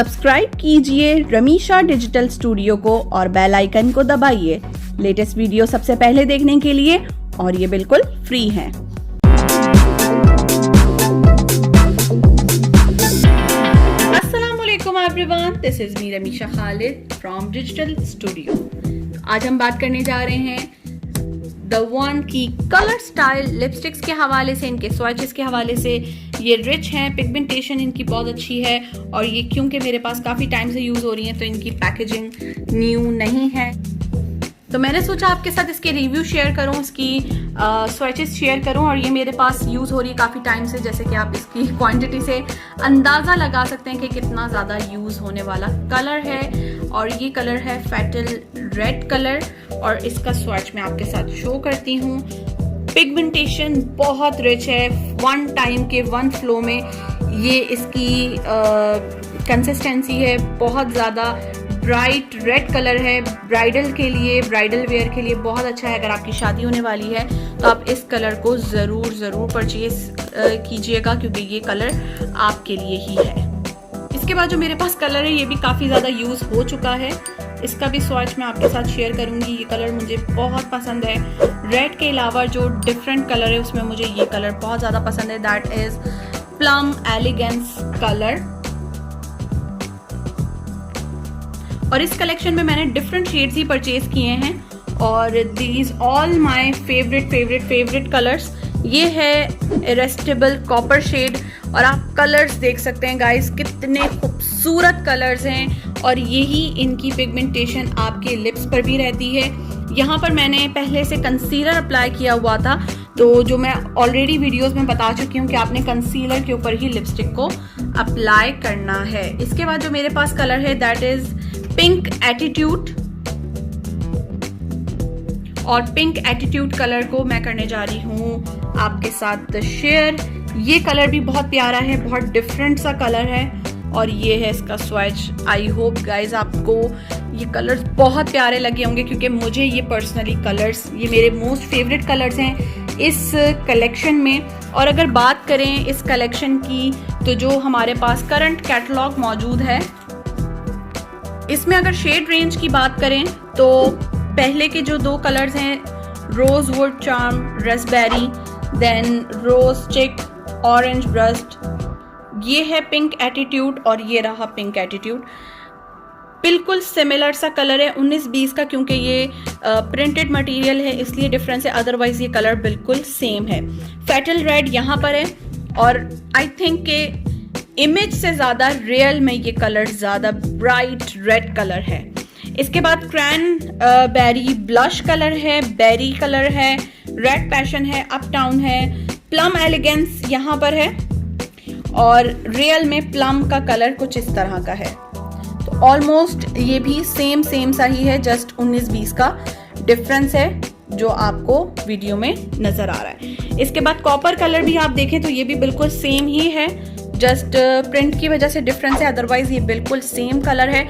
Subscribe कीजिए रमीशा digital studio को और बेल आइकन को दबाइए लेटेस्ट वीडियो सबसे पहले देखने के लिए, और ये बिल्कुल फ्री है। अस्सलामुअलैकुम everyone, this is me Ramisha Khalid from digital studio. आज हम बात करने जा रहे हैं द वन की कलर स्टाइल लिपस्टिक्स के हवाले से, इनके स्वॉचेस के हवाले से। ये रिच हैं, पिगमेंटेशन इनकी बहुत अच्छी है, और ये क्योंकि मेरे पास काफ़ी टाइम से यूज़ हो रही हैं तो इनकी पैकेजिंग न्यू नहीं है, तो मैंने सोचा आपके साथ इसके रिव्यू शेयर करूं, इसकी स्वॉचेस शेयर करूं। और ये मेरे पास यूज़ हो रही है काफ़ी टाइम से, जैसे कि आप इसकी क्वांटिटी से अंदाज़ा लगा सकते हैं कि कितना ज़्यादा यूज़ होने वाला कलर है। और ये कलर है फैटल रेड कलर, और इसका स्वॉच मैं आपके साथ शो करती हूँ। पिगमेंटेशन बहुत रिच है, वन टाइम के वन फ्लो में ये इसकी कंसिस्टेंसी है, बहुत ज़्यादा ब्राइट रेड कलर है। ब्राइडल के लिए, ब्राइडल वेयर के लिए बहुत अच्छा है। अगर आपकी शादी होने वाली है तो आप इस कलर को ज़रूर परचेज कीजिएगा, क्योंकि ये कलर आपके लिए ही है। इसके बाद जो मेरे पास कलर है ये भी काफ़ी ज़्यादा यूज़ हो चुका है, इसका भी स्वॉच मैं आपके साथ शेयर करूंगी। ये कलर मुझे बहुत पसंद है। रेड के अलावा जो डिफरेंट कलर है उसमें मुझे ये कलर बहुत ज़्यादा पसंद है, that is plum elegance colour. और इस कलेक्शन में मैंने डिफरेंट शेड्स ही परचेज किए हैं, और these all my favourite colours. ये है इरेस्टेबल कॉपर शेड, और आप कलर्स देख सकते हैं गाइस, कितने खूबसूरत कलर्स हैं, और यही इनकी पिगमेंटेशन आपके लिप्स पर भी रहती है। यहाँ पर मैंने पहले से कंसीलर अप्लाई किया हुआ था, तो जो मैं ऑलरेडी वीडियोस में बता चुकी हूँ कि आपने कंसीलर के ऊपर ही लिपस्टिक को अप्लाई करना है। इसके बाद जो मेरे पास कलर है दैट इज पिंक एटीट्यूड, और पिंक एटीट्यूड कलर को मैं करने जा रही हूँ आपके साथ शेयर। ये कलर भी बहुत प्यारा है, बहुत डिफरेंट सा कलर है, और ये है इसका स्वॉच। आई होप गाइज आपको ये कलर्स बहुत प्यारे लगे होंगे, क्योंकि मुझे ये पर्सनली कलर्स, ये मेरे मोस्ट फेवरेट कलर्स हैं इस कलेक्शन में। और अगर बात करें इस कलेक्शन की, तो जो हमारे पास करंट कैटलॉग मौजूद है, इसमें अगर शेड रेंज की बात करें तो पहले के जो दो कलर्स हैं, rose wood charm raspberry, then rose chic orange burst, ये है पिंक एटीट्यूड, और ये रहा पिंक एटीट्यूड। बिल्कुल सिमिलर सा कलर है 19-20 का, क्योंकि ये प्रिंटेड मटेरियल है इसलिए डिफरेंस है, अदरवाइज ये कलर बिल्कुल सेम है। फैटल रेड यहाँ पर है, और आई थिंक के इमेज से ज़्यादा रियल में ये कलर ज़्यादा ब्राइट रेड कलर है। इसके बाद क्रैन बेरी ब्लश कलर है, बेरी कलर है, रेड पैशन है, अपटाउन है, प्लम एलिगेंस यहाँ पर है, और रियल में प्लम का कलर कुछ इस तरह का है। तो ऑलमोस्ट ये भी सेम सा ही है, जस्ट 19-20 का डिफरेंस है जो आपको वीडियो में नजर आ रहा है। इसके बाद कॉपर कलर भी आप देखें तो ये भी बिल्कुल सेम ही है, जस्ट प्रिंट की वजह से डिफरेंस है, अदरवाइज ये बिल्कुल सेम कलर है।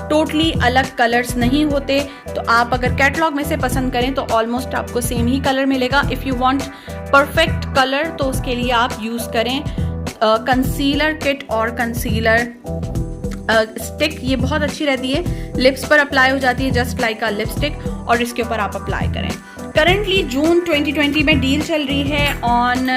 टोटली अलग कलर्स नहीं होते, तो आप अगर कैटलॉग में से पसंद करें तो ऑलमोस्ट आपको सेम ही कलर मिलेगा। If you want perfect colour तो उसके लिए आप यूज़ करें कंसीलर किट और कंसीलर स्टिक। ये बहुत अच्छी रहती है, लिप्स पर अप्लाई हो जाती है जस्ट लाइक अ लिपस्टिक, और इसके ऊपर आप अप्लाई करें। करंटली जून 2020 में डील चल रही है ऑन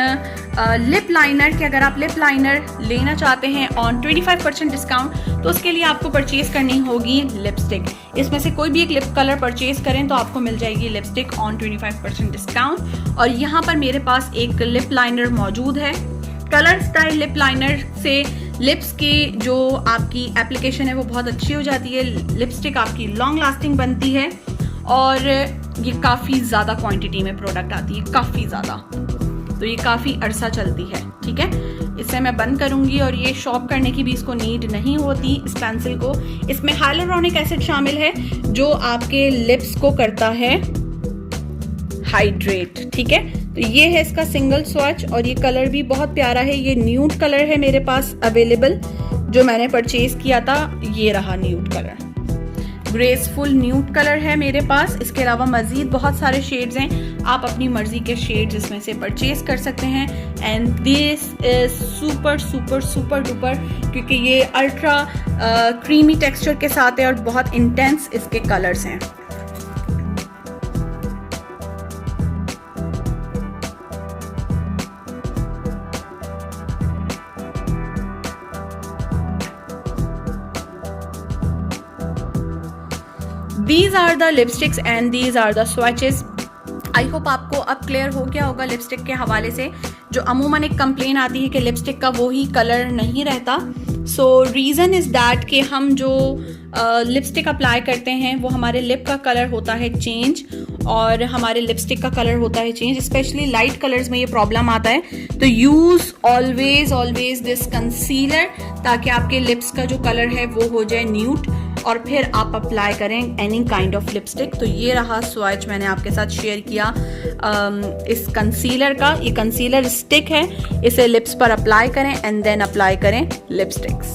लिप लाइनर कि अगर आप लिप लाइनर लेना चाहते हैं ऑन 25% डिस्काउंट, तो उसके लिए आपको परचेज करनी होगी लिपस्टिक। इसमें से कोई भी एक लिप कलर परचेज करें तो आपको मिल जाएगी लिपस्टिक ऑन 25% डिस्काउंट। और यहाँ पर मेरे पास एक लिप लाइनर मौजूद है, कलर स्टाइल लिप लाइनर से लिप्स की जो आपकी एप्लीकेशन है वो बहुत अच्छी हो जाती है, लिपस्टिक आपकी लॉन्ग लास्टिंग बनती है, और ये काफ़ी ज़्यादा क्वांटिटी में प्रोडक्ट आती है, काफ़ी ज़्यादा, तो ये काफ़ी अरसा चलती है। ठीक है, इसे मैं बंद करूँगी, और ये शॉप करने की भी इसको नीड नहीं होती इस पेंसिल को। इसमें हाइलुरोनिक एसिड शामिल है जो आपके लिप्स को करता है हाइड्रेट। ठीक है, तो ये है इसका सिंगल स्वॉच, और ये कलर भी बहुत प्यारा है। ये न्यूड कलर है मेरे पास अवेलेबल, जो मैंने परचेज किया था ये रहा nude colour, graceful nude colour है मेरे पास। इसके अलावा मजीद बहुत सारे शेड्स हैं, आप अपनी मर्जी के शेड्स इसमें से परचेज कर सकते हैं। And this is super super super duper, क्योंकि ये अल्ट्रा क्रीमी टेक्सचर के साथ है और बहुत इंटेंस इसके कलर्स हैं। These are the lipsticks and these are the swatches. I hope आपको अब क्लियर हो गया होगा लिपस्टिक के हवाले से। जो अमूमन एक कंप्लेन आती है कि लिपस्टिक का वही कलर नहीं रहता, सो रीज़न इज़ दैट कि हम जो लिपस्टिक अप्लाई करते हैं वो हमारे लिप का कलर होता है चेंज और हमारे लिपस्टिक का कलर होता है चेंज। स्पेशली लाइट कलर्स में ये प्रॉब्लम आता है, तो यूज़ ऑलवेज दिस कंसीलर ताकि आपके लिप्स का जो कलर है वो हो जाए न्यूट और फिर आप अप्लाई करें एनी काइंड ऑफ लिपस्टिक। तो ये रहा स्वैच मैंने आपके साथ शेयर किया इस कंसीलर का। ये कंसीलर स्टिक है, इसे लिप्स पर अप्लाई करें एंड देन अप्लाई करें lipsticks.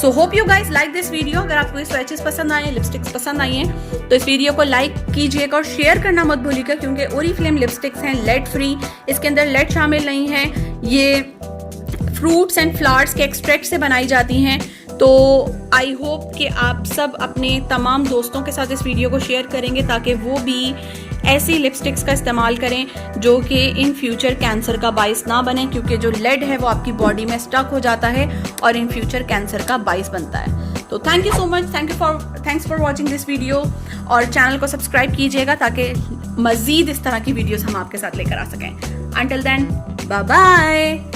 So hope you guys like this video. अगर आपको ये स्वैचेस पसंद आए, लिपस्टिक्स पसंद आई हैं तो इस वीडियो को लाइक कीजिएगा और शेयर करना मत भूलिएगा, क्योंकि ओरिफ्लेम लिपस्टिक्स हैं लेड फ्री, इसके अंदर लेड शामिल नहीं है। ये फ्रूट्स एंड फ्लावर्स के एक्सट्रैक्ट से बनाई जाती हैं। तो आई होप कि आप सब अपने तमाम दोस्तों के साथ इस वीडियो को शेयर करेंगे ताकि वो भी ऐसी लिपस्टिक्स का इस्तेमाल करें जो कि इन फ्यूचर कैंसर का बाइस ना बने, क्योंकि जो लेड है वो आपकी बॉडी में स्टक हो जाता है और इन फ्यूचर कैंसर का बाइस बनता है। तो thank you so much, thanks for watching this video और चैनल को सब्सक्राइब कीजिएगा ताकि मज़ीद इस तरह की वीडियोस हम आपके साथ लेकर आ सकें। Until then, bye bye.